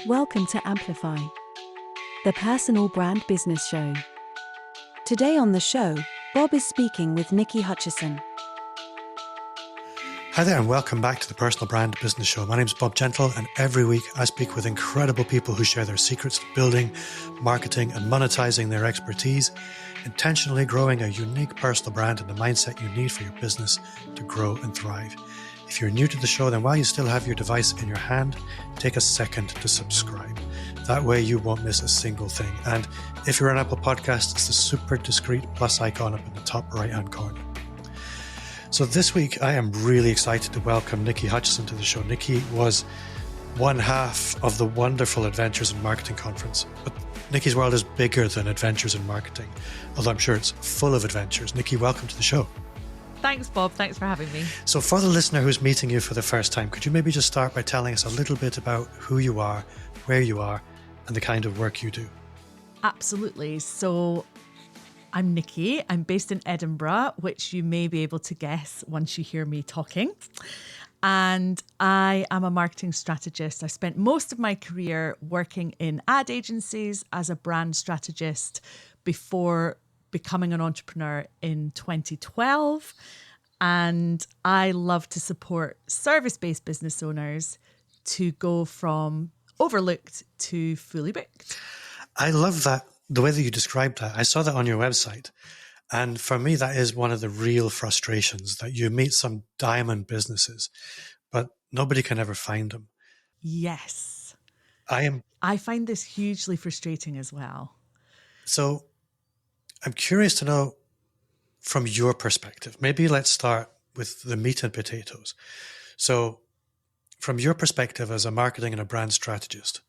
Welcome to Amplify, the personal brand business show. Today on the show, Bob is speaking with Niki Hutchison. Hi there and welcome back to the Personal Brand Business Show. My name is Bob Gentle and every week I speak with incredible people who share their secrets to building, marketing and monetizing their expertise, intentionally growing a unique personal brand and the mindset you need for your business to grow and thrive. If you're new to the show, then while you still have your device in your hand, take a second to subscribe. That way you won't miss a single thing. And if you're on Apple Podcasts, it's the super discreet plus icon up in the top right-hand corner. So this week, I am really excited to welcome Niki Hutchison to the show. Niki was one half of the wonderful Adventures in Marketing conference. But Niki's world is bigger than Adventures in Marketing, although I'm sure it's full of adventures. Niki, welcome to the show. Thanks, Bob. Thanks for having me. So for the listener who's meeting you for the first time, could you maybe just start by telling us a little bit about who you are, where you are, and the kind of work you do? Absolutely. So I'm Niki. I'm based in Edinburgh, which you may be able to guess once you hear me talking. And I am a marketing strategist. I spent most of my career working in ad agencies as a brand strategist before becoming an entrepreneur in 2012. And I love to support service-based business owners to go from overlooked to fully booked. I love that, the way that you described that. I saw that on your website. And for me, that is one of the real frustrations, that you meet some diamond businesses, but nobody can ever find them. Yes. I find this hugely frustrating as well. So I'm curious to know from your perspective, maybe let's start with the meat and potatoes. So from your perspective as a marketing and a brand strategist,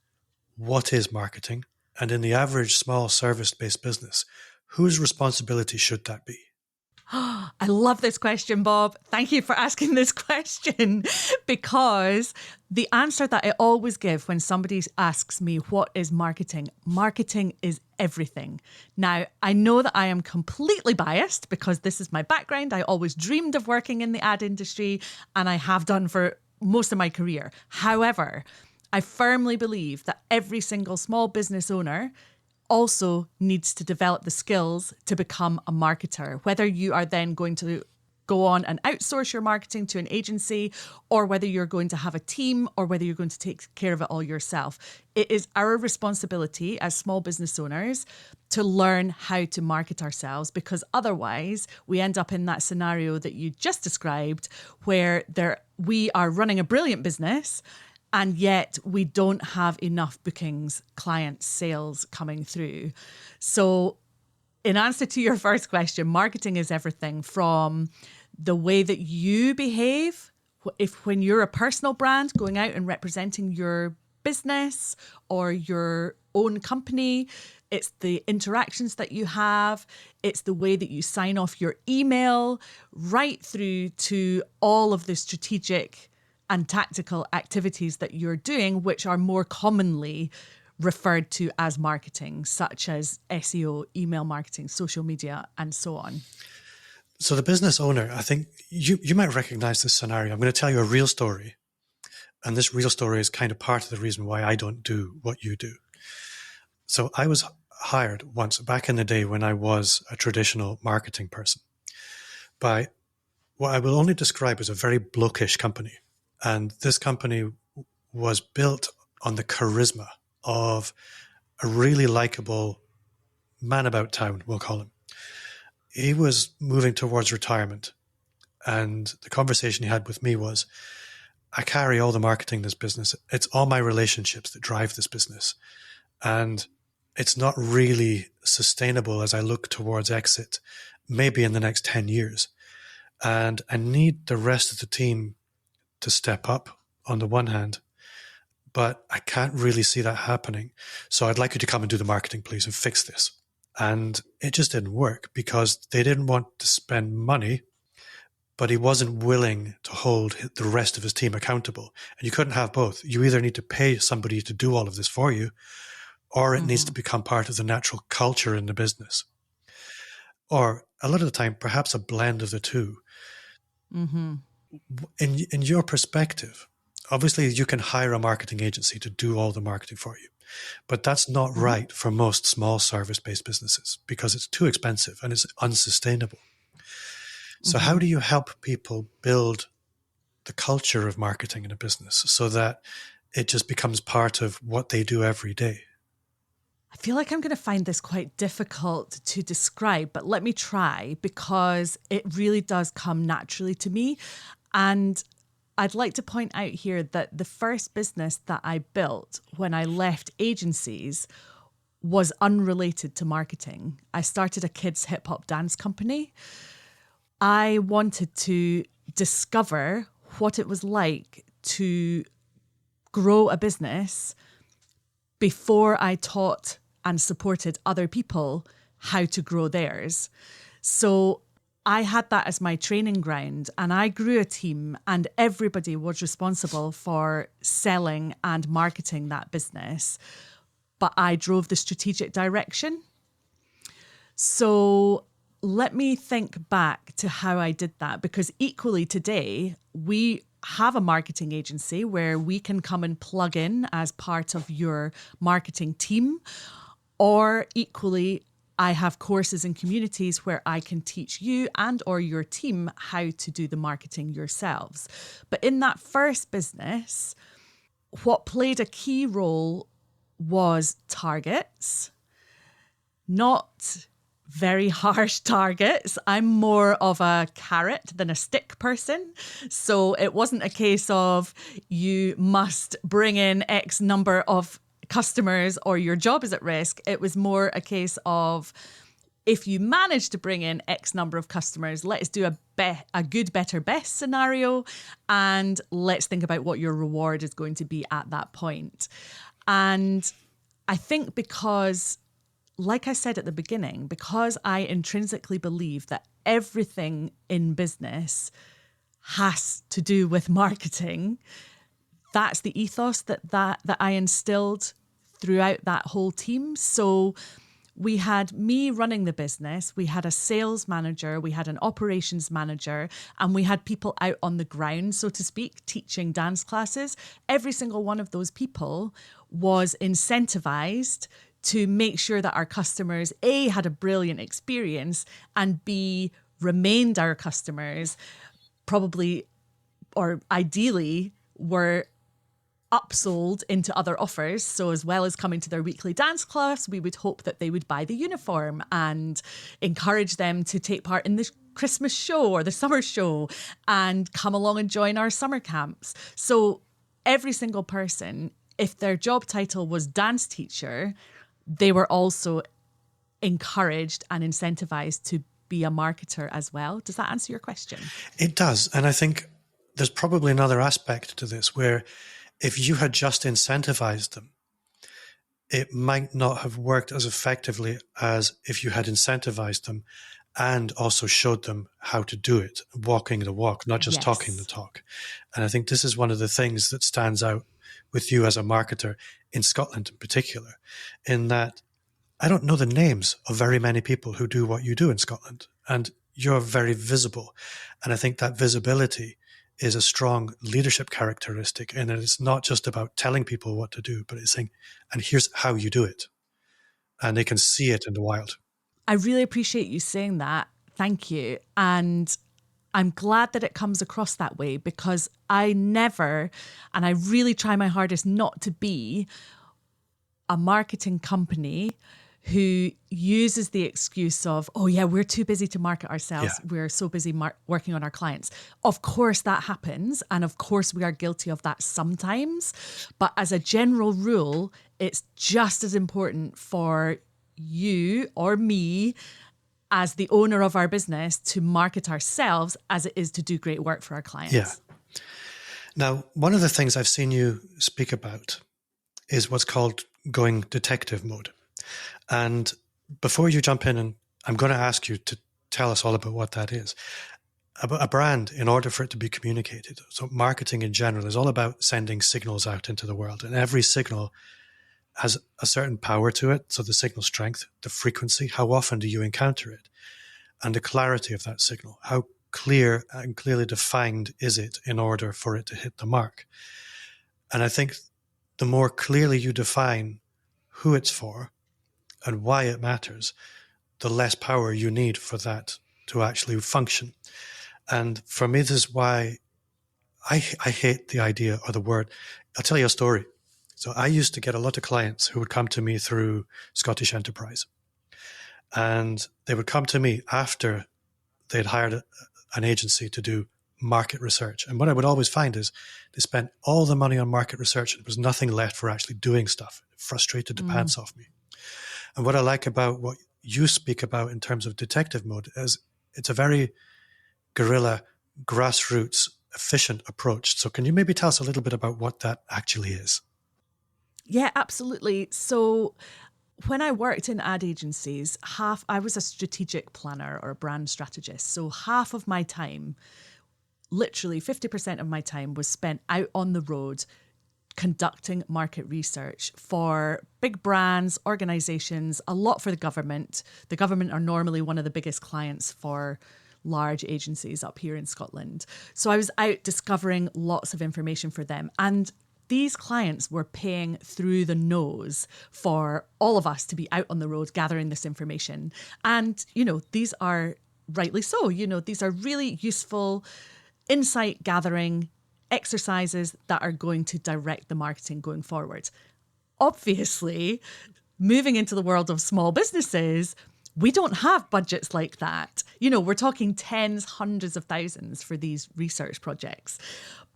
what is marketing? And in the average small service-based business, whose responsibility should that be? I love this question, Bob. Thank you for asking this question, because the answer that I always give when somebody asks me what is marketing is everything. Now, I know that I am completely biased because this is my background. I always dreamed of working in the ad industry and I have done for most of my career. However, I firmly believe that every single small business owner also needs to develop the skills to become a marketer, whether you are then going to go on and outsource your marketing to an agency, or whether you're going to have a team, or whether you're going to take care of it all yourself. It is our responsibility as small business owners to learn how to market ourselves, because otherwise we end up in that scenario that you just described, where we are running a brilliant business and yet we don't have enough bookings, clients, sales coming through. So in answer to your first question, marketing is everything from the way that you behave. When you're a personal brand going out and representing your business or your own company, it's the interactions that you have, it's the way that you sign off your email, right through to all of the strategic and tactical activities that you're doing, which are more commonly referred to as marketing, such as SEO, email marketing, social media, and so on. So the business owner, I think you might recognize this scenario. I'm going to tell you a real story. And this real story is kind of part of the reason why I don't do what you do. So I was hired once back in the day when I was a traditional marketing person by what I will only describe as a very blokeish company. And this company was built on the charisma of a really likable man about town, we'll call him. He was moving towards retirement. And the conversation he had with me was, I carry all the marketing in this business. It's all my relationships that drive this business. And it's not really sustainable as I look towards exit, maybe in the next 10 years. And I need the rest of the team to step up on the one hand, but I can't really see that happening. So I'd like you to come and do the marketing, please, and fix this. And it just didn't work because they didn't want to spend money, but he wasn't willing to hold the rest of his team accountable. And you couldn't have both. You either need to pay somebody to do all of this for you, or it needs to become part of the natural culture in the business. Or a lot of the time, perhaps a blend of the two. In your perspective obviously you can hire a marketing agency to do all the marketing for you, but that's not right for most small service-based businesses because it's too expensive and it's unsustainable. So how do you help people build the culture of marketing in a business so that it just becomes part of what they do every day? I feel like I'm going to find this quite difficult to describe, but let me try because it really does come naturally to me. And I'd like to point out here that the first business that I built when I left agencies was unrelated to marketing. I started a kids hip hop dance company. I wanted to discover what it was like to grow a business before I taught and supported other people how to grow theirs. So I had that as my training ground, and I grew a team, and everybody was responsible for selling and marketing that business. But I drove the strategic direction. So let me think back to how I did that, because equally today, we have a marketing agency where we can come and plug in as part of your marketing team. Or equally, I have courses and communities where I can teach you and or your team how to do the marketing yourselves. But in that first business, what played a key role was targets, not very harsh targets. I'm more of a carrot than a stick person. So it wasn't a case of you must bring in X number of customers or your job is at risk. It was more a case of if you manage to bring in X number of customers, let's do a good, better, best scenario, and let's think about what your reward is going to be at that point. And I think because, like I said at the beginning, because I intrinsically believe that everything in business has to do with marketing, that's the ethos that I instilled throughout that whole team. So we had me running the business, we had a sales manager, we had an operations manager, and we had people out on the ground, so to speak, teaching dance classes. Every single one of those people was incentivized to make sure that our customers, A, had a brilliant experience, and B, remained our customers, probably, or ideally, were upsold into other offers. So as well as coming to their weekly dance class, we would hope that they would buy the uniform and encourage them to take part in the Christmas show or the summer show and come along and join our summer camps. So every single person, if their job title was dance teacher, they were also encouraged and incentivized to be a marketer as well. Does that answer your question? It does. And I think there's probably another aspect to this where if you had just incentivized them, it might not have worked as effectively as if you had incentivized them and also showed them how to do it, walking the walk, not just talking the talk. And I think this is one of the things that stands out with you as a marketer in Scotland in particular, in that I don't know the names of very many people who do what you do in Scotland, and you're very visible. And I think that visibility is a strong leadership characteristic, and it's not just about telling people what to do, but it's saying, and here's how you do it. And they can see it in the wild. I really appreciate you saying that. Thank you. And I'm glad that it comes across that way, because I never, and I really try my hardest not to be a marketing company who uses the excuse of, oh yeah, we're too busy to market ourselves. Yeah. We're so busy working on our clients. Of course that happens. And of course we are guilty of that sometimes. But as a general rule, it's just as important for you or me as the owner of our business to market ourselves as it is to do great work for our clients. Yeah. Now, one of the things I've seen you speak about is what's called going detective mode. And before you jump in, and I'm going to ask you to tell us all about what that is. A brand, in order for it to be communicated, so marketing in general is all about sending signals out into the world. And every signal has a certain power to it. So the signal strength, the frequency, how often do you encounter it? And the clarity of that signal. How clear and clearly defined is it in order for it to hit the mark? And I think the more clearly you define who it's for and why it matters, the less power you need for that to actually function. And for me, this is why I hate the idea or the word. I'll tell you a story. So I used to get a lot of clients who would come to me through Scottish Enterprise. And they would come to me after they'd hired an agency to do market research. And what I would always find is they spent all the money on market research and there was nothing left for actually doing stuff. It frustrated the pants off me. And what I like about what you speak about in terms of detective mode is it's a very guerrilla, grassroots, efficient approach. So can you maybe tell us a little bit about what that actually is? Yeah, absolutely. So when I worked in ad agencies, I was a strategic planner or a brand strategist. So half of my time, literally 50% of my time, was spent out on the road conducting market research for big brands, organizations, a lot for the government. The government are normally one of the biggest clients for large agencies up here in Scotland. So I was out discovering lots of information for them. And these clients were paying through the nose for all of us to be out on the road gathering this information. And, these are rightly so, these are really useful insight gathering exercises that are going to direct the marketing going forward. Obviously, moving into the world of small businesses, we don't have budgets like that. We're talking tens, hundreds of thousands for these research projects.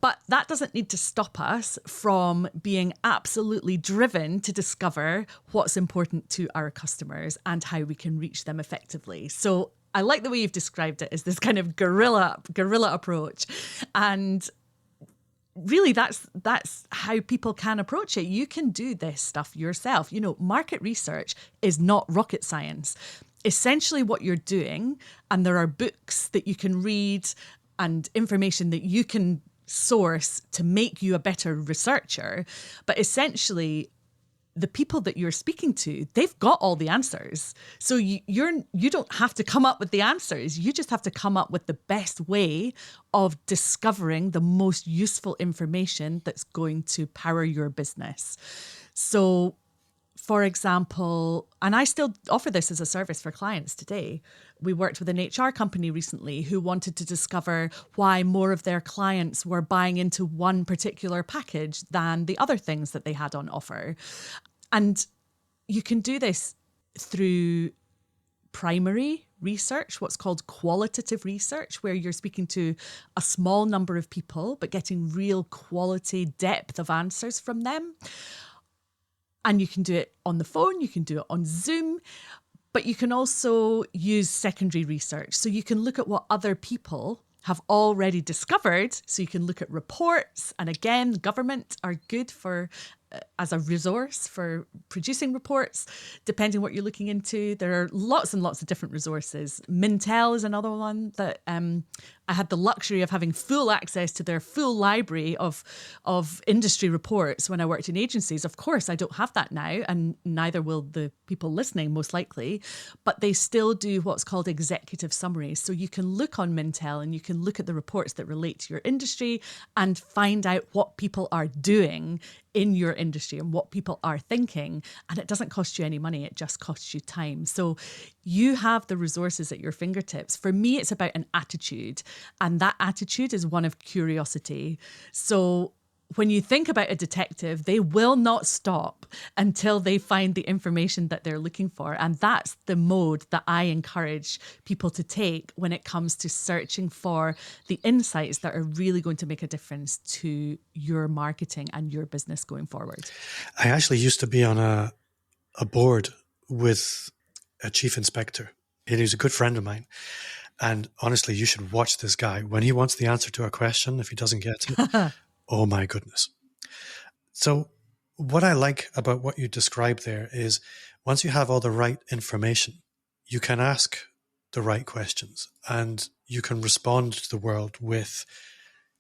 But that doesn't need to stop us from being absolutely driven to discover what's important to our customers and how we can reach them effectively. So I like the way you've described it as this kind of guerrilla approach. And really, that's how people can approach it. You can do this stuff yourself. Market research is not rocket science. Essentially what you're doing, and there are books that you can read and information that you can source to make you a better researcher. But essentially, the people that you're speaking to, they've got all the answers. So you don't have to come up with the answers. You just have to come up with the best way of discovering the most useful information that's going to power your business. So, for example, and I still offer this as a service for clients today. We worked with an HR company recently who wanted to discover why more of their clients were buying into one particular package than the other things that they had on offer. And you can do this through primary research, what's called qualitative research, where you're speaking to a small number of people, but getting real quality depth of answers from them. And you can do it on the phone, you can do it on Zoom, but you can also use secondary research. So you can look at what other people have already discovered. So you can look at reports. And again, government are good for as a resource for producing reports, depending what you're looking into. There are lots and lots of different resources. Mintel is another one that I had the luxury of having full access to their full library of industry reports when I worked in agencies. Of course, I don't have that now, and neither will the people listening, most likely, but they still do what's called executive summaries. So you can look on Mintel and you can look at the reports that relate to your industry and find out what people are doing in your industry and what people are thinking. And it doesn't cost you any money, it just costs you time. So you have the resources at your fingertips. For me, it's about an attitude, and that attitude is one of curiosity. So when you think about a detective, they will not stop until they find the information that they're looking for. And that's the mode that I encourage people to take when it comes to searching for the insights that are really going to make a difference to your marketing and your business going forward. I actually used to be on a board with a chief inspector. He was a good friend of mine. And honestly, you should watch this guy. When he wants the answer to a question, if he doesn't get it, oh my goodness. So what I like about what you described there is once you have all the right information, you can ask the right questions and you can respond to the world with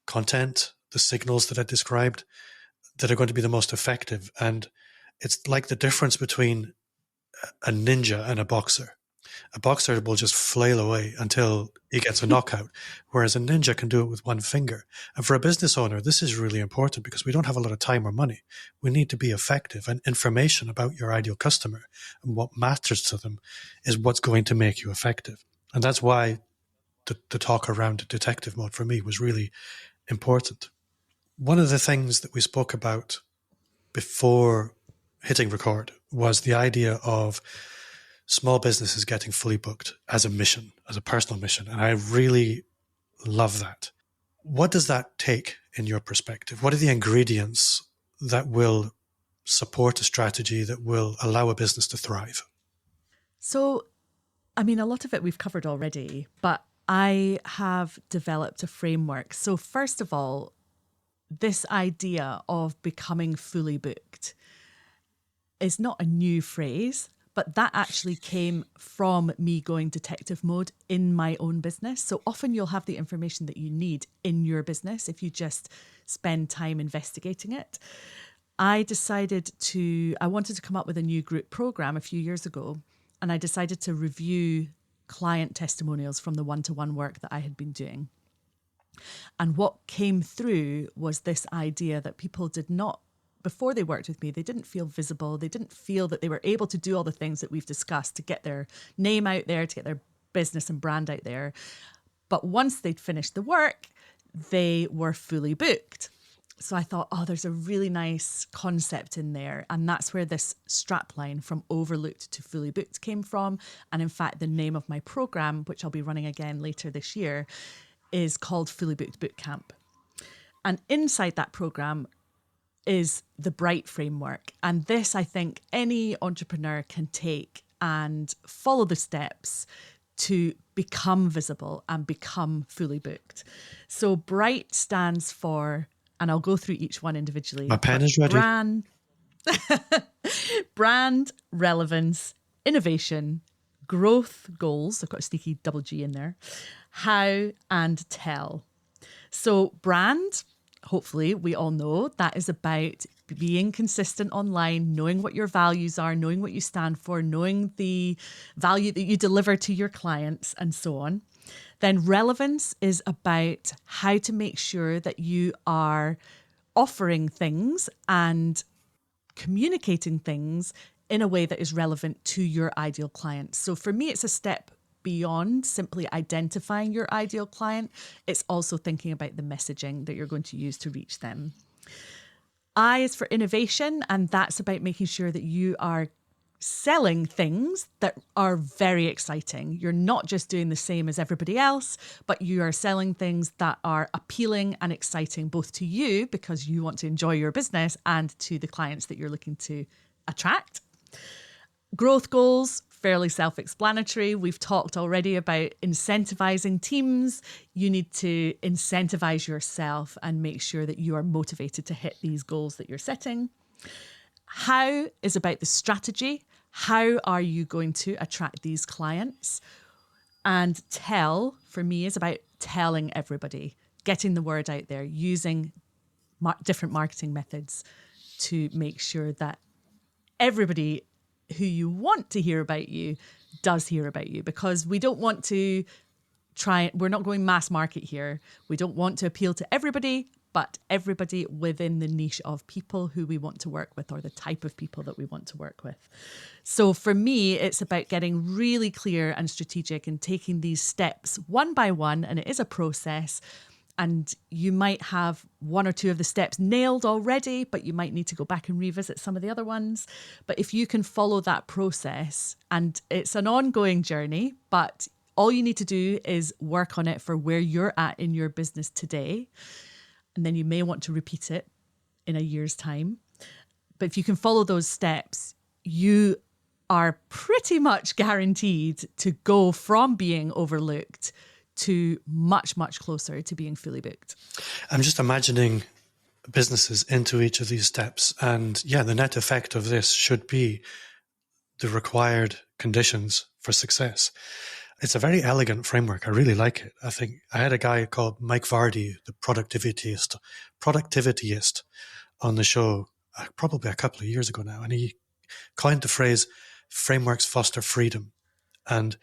content, the signals that I described that are going to be the most effective. And it's like the difference between a ninja and a boxer. A boxer will just flail away until he gets a knockout, whereas a ninja can do it with one finger. And for a business owner, this is really important because we don't have a lot of time or money. We need to be effective, and information about your ideal customer and what matters to them is what's going to make you effective. And that's why the talk around detective mode for me was really important. One of the things that we spoke about before hitting record was the idea of small businesses getting fully booked as a mission, as a personal mission. And I really love that. What does that take in your perspective? What are the ingredients that will support a strategy that will allow a business to thrive? So, I mean, a lot of it we've covered already, but I have developed a framework. So first of all, this idea of becoming fully booked is not a new phrase, but that actually came from me going detective mode in my own business. So often you'll have the information that you need in your business if you just spend time investigating it. I wanted to come up with a new group program a few years ago, and I decided to review client testimonials from the one-to-one work that I had been doing. And what came through was this idea that people did not, before they worked with me, they didn't feel visible. They didn't feel that they were able to do all the things that we've discussed to get their name out there, to get their business and brand out there. But once they'd finished the work, they were fully booked. So I thought, there's a really nice concept in there. And that's where this strapline from overlooked to fully booked came from. And in fact, the name of my program, which I'll be running again later this year, is called Fully Booked Bootcamp. And inside that program is the Bright framework. And this, I think, any entrepreneur can take and follow the steps to become visible and become fully booked. So Bright stands for, and I'll go through each one individually. My pen is ready. Brand, relevance, innovation, growth goals. I've got a sneaky double G in there. How and tell. So brand, hopefully we all know that is about being consistent online, knowing what your values are, knowing what you stand for, knowing the value that you deliver to your clients and so on. Then relevance is about how to make sure that you are offering things and communicating things in a way that is relevant to your ideal client. So for me, it's a step beyond simply identifying your ideal client. It's also thinking about the messaging that you're going to use to reach them. I is for innovation, and that's about making sure that you are selling things that are very exciting. You're not just doing the same as everybody else, but you are selling things that are appealing and exciting both to you because you want to enjoy your business and to the clients that you're looking to attract. Growth goals, fairly self-explanatory. We've talked already about incentivizing teams. You need to incentivize yourself and make sure that you are motivated to hit these goals that you're setting. How is about the strategy. How are you going to attract these clients? And tell, for me, is about telling everybody, getting the word out there, using different marketing methods to make sure that everybody who you want to hear about you does hear about you, because we don't want to we're not going mass market here. We don't want to appeal to everybody, but everybody within the niche of people who we want to work with or the type of people that we want to work with. So for me, it's about getting really clear and strategic and taking these steps one by one, and it is a process. And you might have one or two of the steps nailed already, but you might need to go back and revisit some of the other ones. But if you can follow that process, and it's an ongoing journey, but all you need to do is work on it for where you're at in your business today. And then you may want to repeat it in a year's time. But if you can follow those steps, you are pretty much guaranteed to go from being overlooked to much, much closer to being fully booked. I'm just imagining businesses into each of these steps. And yeah, the net effect of this should be the required conditions for success. It's a very elegant framework. I really like it. I think I had a guy called Mike Vardy, the productivityist on the show probably a couple of years ago now. And he coined the phrase, frameworks foster freedom. And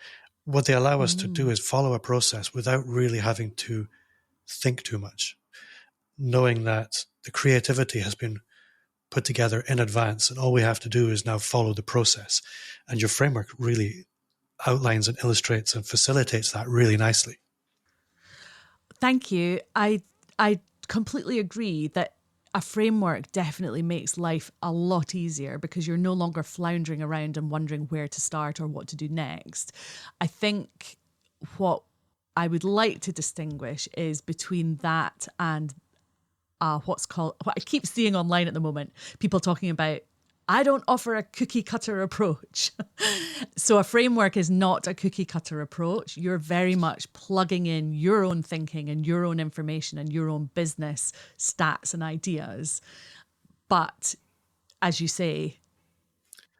what they allow us to do is follow a process without really having to think too much, knowing that the creativity has been put together in advance, and all we have to do is now follow the process. And your framework really outlines and illustrates and facilitates that really nicely. Thank you. I completely agree that a framework definitely makes life a lot easier because you're no longer floundering around and wondering where to start or what to do next. I think what I would like to distinguish is between that and what I keep seeing online at the moment, people talking about, I don't offer a cookie cutter approach. So a framework is not a cookie cutter approach. You're very much plugging in your own thinking and your own information and your own business stats and ideas. But as you say,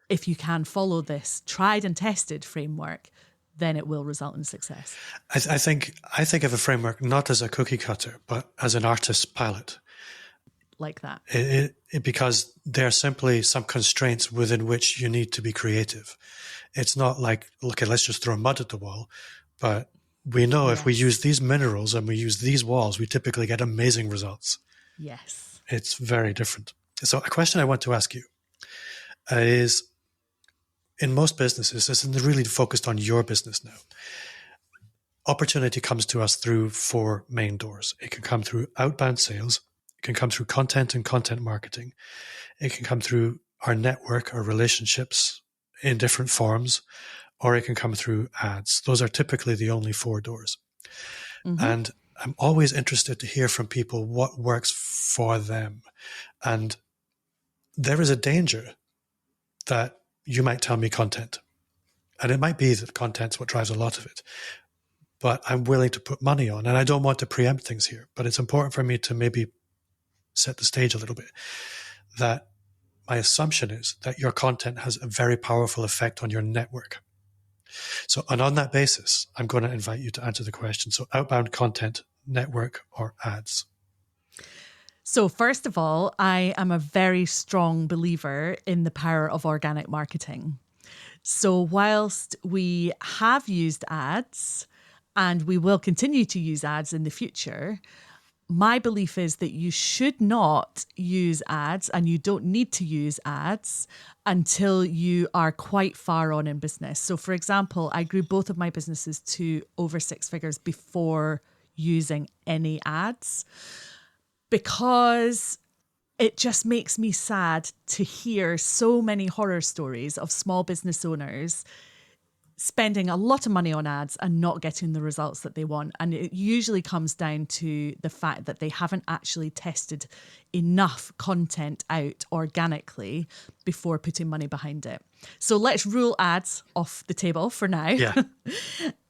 if you can follow this tried and tested framework, then it will result in success. I think of a framework not as a cookie cutter, but as an artist's palette. Like that. Because they're simply some constraints within which you need to be creative. It's not like, okay, let's just throw mud at the wall. But we know if we use these minerals and we use these walls, we typically get amazing results. Yes. It's very different. So a question I want to ask you is, in most businesses, this is really focused on your business now. Opportunity comes to us through 4 main doors. It can come through outbound sales. It can come through content and content marketing. It can come through our network, our relationships in different forms, or it can come through ads. Those are typically the only 4 doors. Mm-hmm. And I'm always interested to hear from people what works for them. And there is a danger that you might tell me content. And it might be that content's what drives a lot of it. But I'm willing to put money on, and I don't want to preempt things here, but it's important for me to maybe set the stage a little bit, that my assumption is that your content has a very powerful effect on your network. So, and on that basis, I'm going to invite you to answer the question. So outbound content, network, or ads? So first of all, I am a very strong believer in the power of organic marketing. So whilst we have used ads, and we will continue to use ads in the future, my belief is that you should not use ads and you don't need to use ads until you are quite far on in business. So for example, I grew both of my businesses to over 6 figures before using any ads, because it just makes me sad to hear so many horror stories of small business owners spending a lot of money on ads and not getting the results that they want. And it usually comes down to the fact that they haven't actually tested enough content out organically before putting money behind it. So let's rule ads off the table for now. Yeah.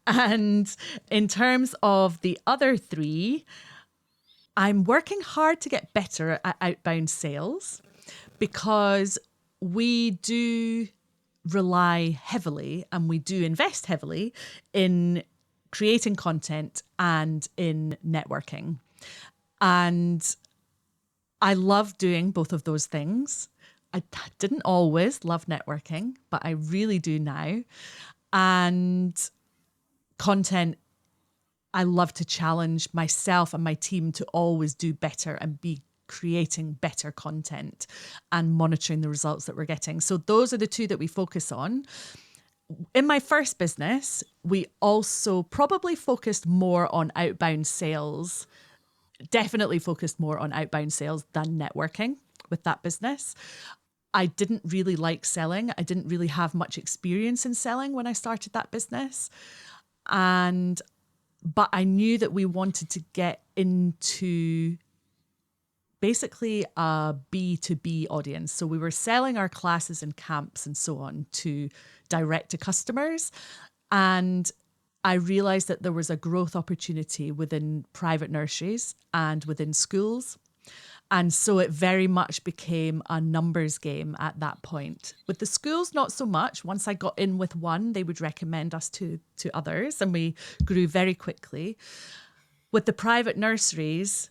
And in terms of the other 3, I'm working hard to get better at outbound sales, because we do rely heavily and we do invest heavily in creating content and in networking. And I love doing both of those things. I didn't always love networking, but I really do now. And content, I love to challenge myself and my team to always do better and be creating better content and monitoring the results that we're getting. So those are the 2 that we focus on. In my first business, we also probably focused more on outbound sales, definitely focused more on outbound sales than networking with that business. I didn't really like selling. I didn't really have much experience in selling when I started that business. But I knew that we wanted to get into basically a B2B audience. So we were selling our classes and camps and so on to direct to customers. And I realized that there was a growth opportunity within private nurseries and within schools. And so it very much became a numbers game at that point. With the schools, not so much. Once I got in with one, they would recommend us to others, and we grew very quickly. With the private nurseries,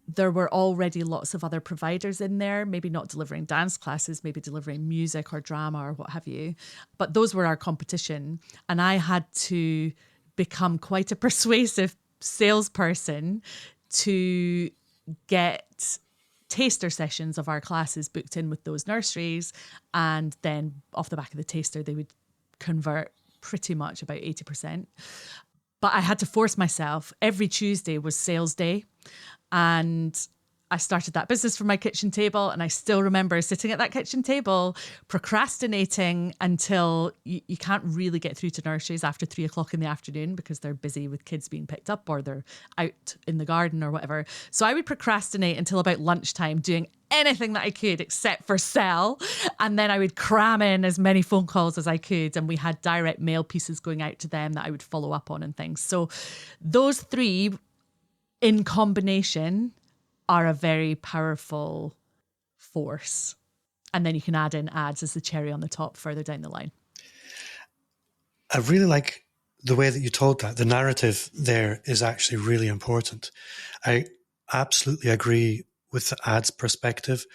there were already lots of other providers in there, maybe not delivering dance classes, maybe delivering music or drama or what have you. But those were our competition. And I had to become quite a persuasive salesperson to get taster sessions of our classes booked in with those nurseries. And then off the back of the taster, they would convert pretty much about 80%. But I had to force myself. Every Tuesday was sales day. And I started that business from my kitchen table. And I still remember sitting at that kitchen table, procrastinating until you can't really get through to nurseries after 3:00 in the afternoon because they're busy with kids being picked up or they're out in the garden or whatever. So I would procrastinate until about lunchtime doing anything that I could except for sell. And then I would cram in as many phone calls as I could. And we had direct mail pieces going out to them that I would follow up on and things. So those three in combination are a very powerful force. And then you can add in ads as the cherry on the top further down the line. I really like the way that you told that. The narrative there is actually really important. I absolutely agree with the ads perspective.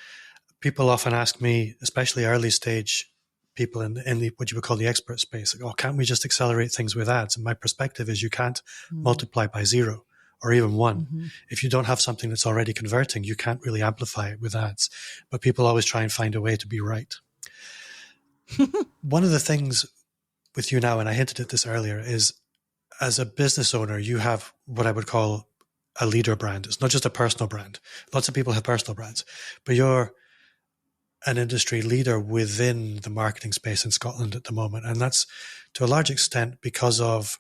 People often ask me, especially early stage people in the what you would call the expert space, like, oh, can't we just accelerate things with ads? And my perspective is you can't multiply by 0 or even 1. If you don't have something that's already converting, you can't really amplify it with ads. But people always try and find a way to be right. One of the things with you now, and I hinted at this earlier, is as a business owner, you have what I would call a leader brand. It's not just a personal brand. Lots of people have personal brands, but you're an industry leader within the marketing space in Scotland at the moment. And that's to a large extent because of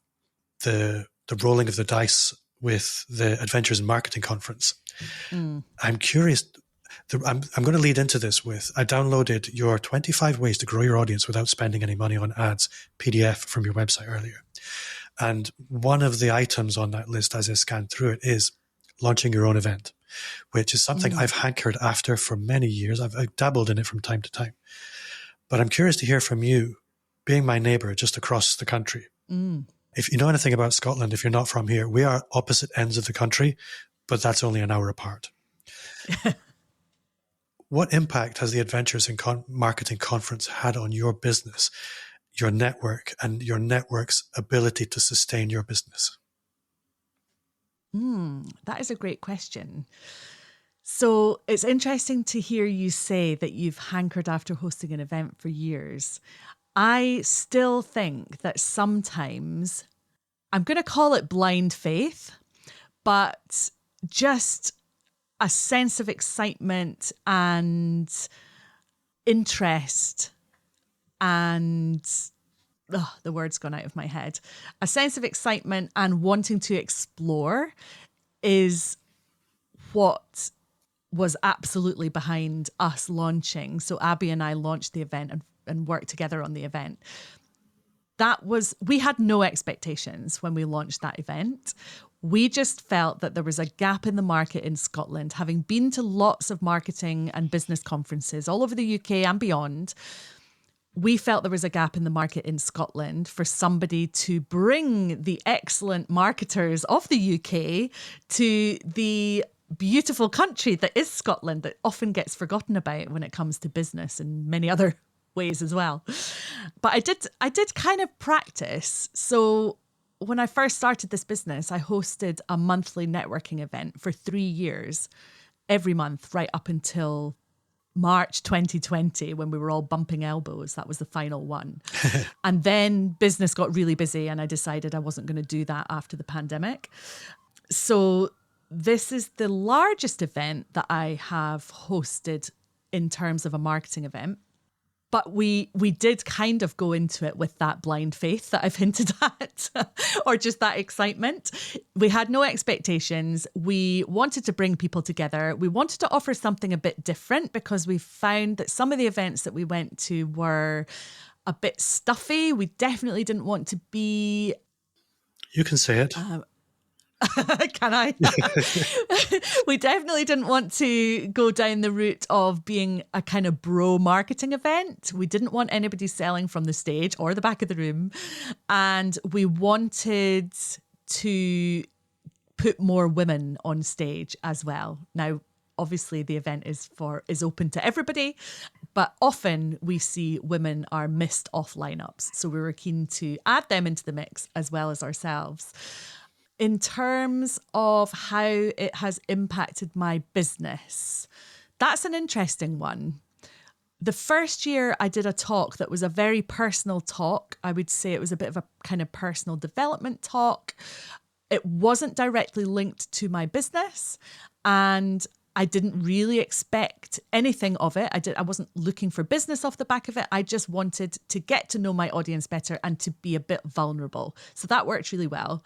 the rolling of the dice with the Adventures in Marketing conference. I'm curious. I'm going to lead into this with, I downloaded your 25 ways to grow your audience without spending any money on ads PDF from your website earlier. And one of the items on that list as I scanned through it is launching your own event, which is something I've hankered after for many years. I've dabbled in it from time to time. But I'm curious to hear from you, being my neighbour just across the country. If you know anything about Scotland, if you're not from here, we are opposite ends of the country, but that's only an hour apart. What impact has the Adventures in Marketing conference had on your business, your network, and your network's ability to sustain your business? That is a great question. So it's interesting to hear you say that you've hankered after hosting an event for years. I still think that sometimes, I'm going to call it blind faith, but just a sense of excitement and interest and the word's gone out of my head. A sense of excitement and wanting to explore is what was absolutely behind us launching. So Abby and I launched the event and worked together on the event. We had no expectations when we launched that event. We just felt that there was a gap in the market in Scotland, having been to lots of marketing and business conferences all over the UK and beyond. We felt there was a gap in the market in Scotland for somebody to bring the excellent marketers of the UK to the beautiful country that is Scotland, that often gets forgotten about when it comes to business and many other ways as well. But I did kind of practice. So when I first started this business, I hosted a monthly networking event for 3 years, every month, right up until March 2020, when we were all bumping elbows. That was the final one. And then business got really busy and I decided I wasn't going to do that after the pandemic. So this is the largest event that I have hosted in terms of a marketing event. But we did kind of go into it with that blind faith that I've hinted at, or just that excitement. We had no expectations. We wanted to bring people together. We wanted to offer something a bit different because we found that some of the events that we went to were a bit stuffy. We definitely didn't want to be... You can say it. Can I? We definitely didn't want to go down the route of being a kind of bro marketing event. We didn't want anybody selling from the stage or the back of the room. And we wanted to put more women on stage as well. Now, obviously the event is open to everybody, but often we see women are missed off lineups. So we were keen to add them into the mix as well as ourselves. In terms of how it has impacted my business, that's an interesting one. The first year I did a talk that was a very personal talk. I would say it was a bit of a kind of personal development talk. It wasn't directly linked to my business, and I didn't really expect anything of it. I wasn't looking for business off the back of it. I just wanted to get to know my audience better and to be a bit vulnerable. So that worked really well.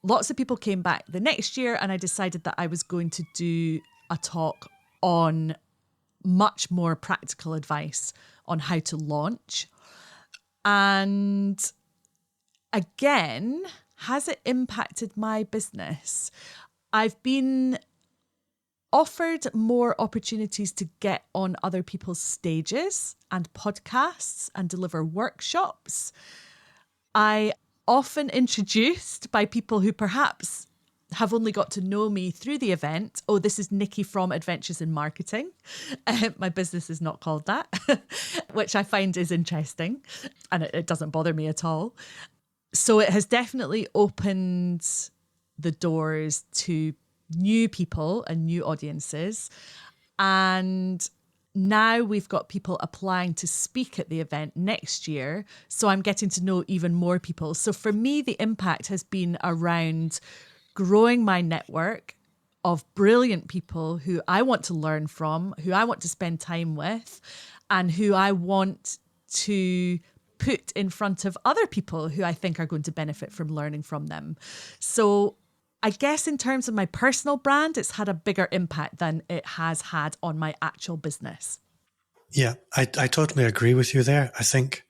Lots of people came back the next year, and I decided that I was going to do a talk on much more practical advice on how to launch. And again, has it impacted my business? I've been offered more opportunities to get on other people's stages and podcasts and deliver workshops. I often introduced by people who perhaps have only got to know me through the event. Oh, this is Niki from Adventures in Marketing. My business is not called that, which I find is interesting, and it doesn't bother me at all. So it has definitely opened the doors to new people and new audiences. And now we've got people applying to speak at the event next year. So I'm getting to know even more people. So for me, the impact has been around growing my network of brilliant people who I want to learn from, who I want to spend time with, and who I want to put in front of other people who I think are going to benefit from learning from them. So I guess in terms of my personal brand, it's had a bigger impact than it has had on my actual business. Yeah, I totally agree with you there. I think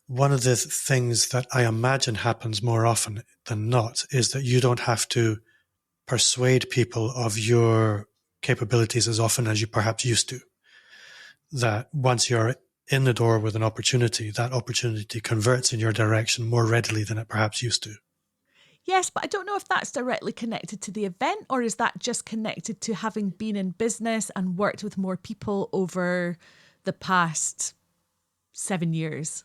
one of the things that I imagine happens more often than not is that you don't have to persuade people of your capabilities as often as you perhaps used to. That once you're in the door with an opportunity, that opportunity converts in your direction more readily than it perhaps used to. Yes, but I don't know if that's directly connected to the event, or is that just connected to having been in business and worked with more people over the past 7 years?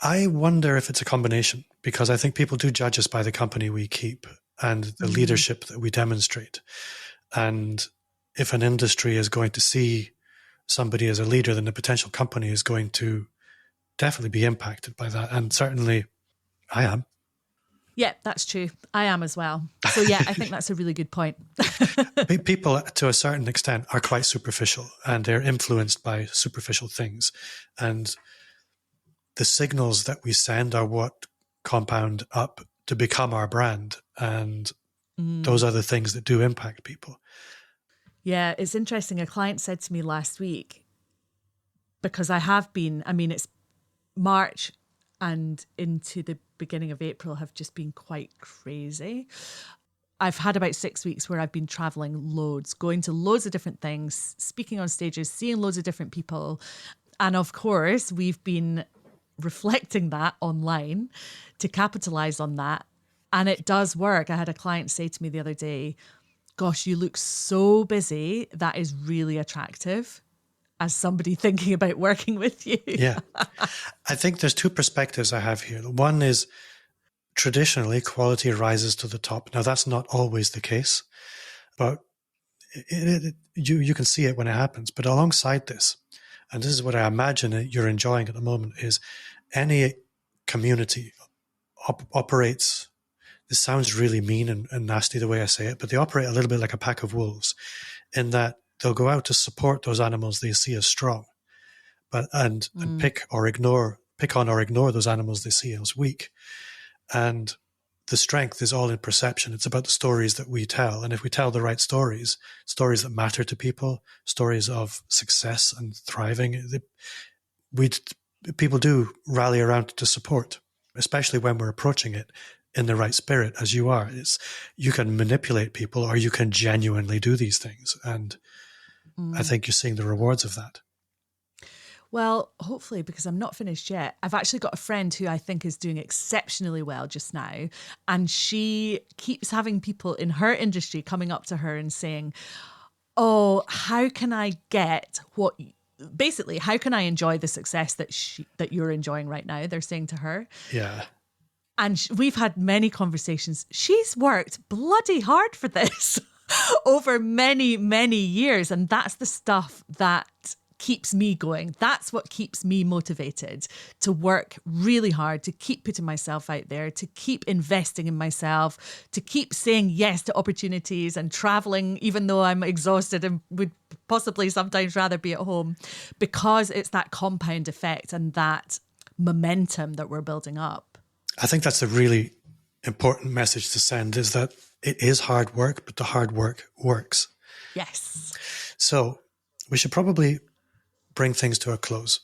I wonder if it's a combination, because I think people do judge us by the company we keep and the leadership that we demonstrate. And if an industry is going to see somebody as a leader, then the potential company is going to definitely be impacted by that. And certainly I am. Yeah, that's true. I am as well. So yeah, I think that's a really good point. People, to a certain extent, are quite superficial, and they're influenced by superficial things. And the signals that we send are what compound up to become our brand. And those are the things that do impact people. Yeah, it's interesting. A client said to me last week, because it's March and into the beginning of April have just been quite crazy. I've had about 6 weeks where I've been traveling loads, going to loads of different things, speaking on stages, seeing loads of different people. And of course, we've been reflecting that online to capitalize on that. And it does work. I had a client say to me the other day, gosh, you look so busy. That is really attractive as somebody thinking about working with you. Yeah. I think there's two perspectives I have here. One is traditionally quality rises to the top. Now, that's not always the case, but you can see it when it happens. But alongside this, and this is what I imagine you're enjoying at the moment, is any community operates, this sounds really mean and nasty the way I say it, but they operate a little bit like a pack of wolves in that they'll go out to support those animals they see as strong, and pick on or ignore those animals they see as weak. And the strength is all in perception. It's about the stories that we tell. And if we tell the right stories that matter to people, stories of success and thriving, people do rally around to support, especially when we're approaching it in the right spirit, as you are. You can manipulate people, or you can genuinely do these things. And I think you're seeing the rewards of that. Well, hopefully, because I'm not finished yet. I've actually got a friend who I think is doing exceptionally well just now. And she keeps having people in her industry coming up to her and saying, oh, how can I get basically, how can I enjoy the success that you're enjoying right now? They're saying to her. Yeah. And we've had many conversations. She's worked bloody hard for this over many, many years. And that's the stuff that keeps me going. That's what keeps me motivated to work really hard, to keep putting myself out there, to keep investing in myself, to keep saying yes to opportunities and traveling, even though I'm exhausted and would possibly sometimes rather be at home, because it's that compound effect and that momentum that we're building up. I think that's a really important message to send, is that it is hard work, but the hard work works. Yes. So we should probably bring things to a close.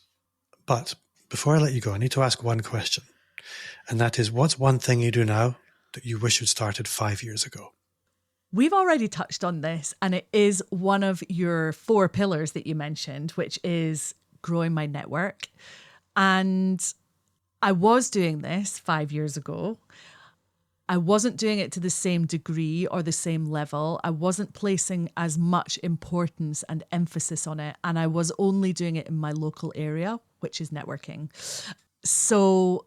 But before I let you go, I need to ask one question. And that is, what's one thing you do now that you wish you'd started 5 years ago? We've already touched on this, and it is one of your 4 pillars that you mentioned, which is growing my network. And I was doing this 5 years ago. I wasn't doing it to the same degree or the same level. I wasn't placing as much importance and emphasis on it. And I was only doing it in my local area, which is networking. So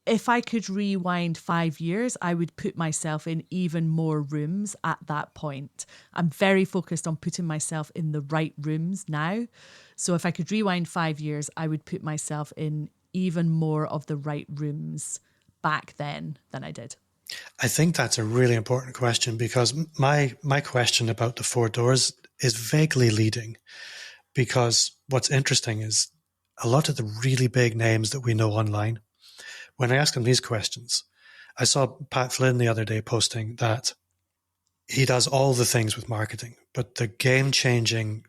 if I could rewind 5 years, I would put myself in even more rooms at that point. I'm very focused on putting myself in the right rooms now. So if I could rewind 5 years, I would put myself in even more of the right rooms back then than I did. I think that's a really important question, because my question about the 4 doors is vaguely leading, because what's interesting is a lot of the really big names that we know online, when I ask them these questions, I saw Pat Flynn the other day posting that he does all the things with marketing, but the game-changing,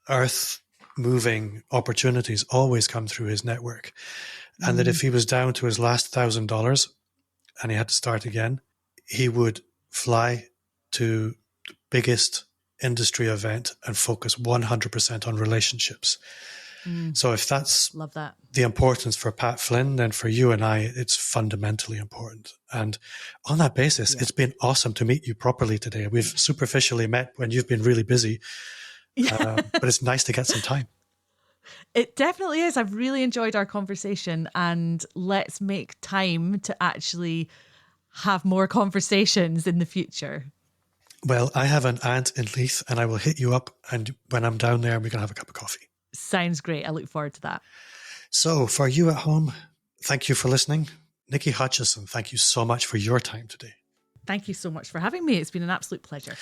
earth-moving opportunities always come through his network. And that if he was down to his last $1,000 and he had to start again, he would fly to the biggest industry event and focus 100% on relationships. So if that's Love that. the importance for Pat Flynn, then for you and I, it's fundamentally important. And on that basis, It's been awesome to meet you properly today. We've superficially met when you've been really busy, but it's nice to get some time. It definitely is. I've really enjoyed our conversation, and let's make time to actually have more conversations in the future. Well, I have an aunt in Leith, and I will hit you up, and when I'm down there, we can have a cup of coffee. Sounds great. I look forward to that. So for you at home, thank you for listening. Niki Hutchison, thank you so much for your time today. Thank you so much for having me. It's been an absolute pleasure.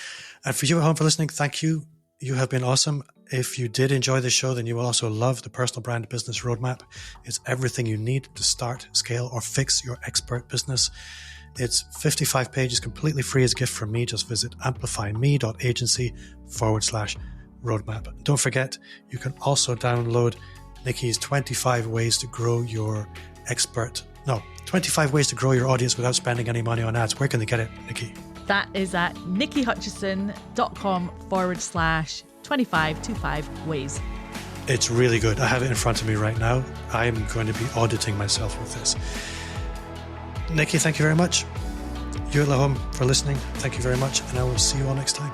And for you at home for listening, thank you. You have been awesome. If you did enjoy this show, then you will also love the Personal Brand Business Roadmap. It's everything you need to start, scale, or fix your expert business. It's 55 pages, completely free as a gift from me. Just visit amplifyme.agency/roadmap. Don't forget, you can also download Niki's 25 ways to grow your 25 ways to grow your audience without spending any money on ads. Where can they get it, Niki? That is at nikihutchison.com/25 ways. It's really good. I have it in front of me right now. I'm going to be auditing myself with this. Niki, thank you very much. You at home for listening, thank you very much. And I will see you all next time.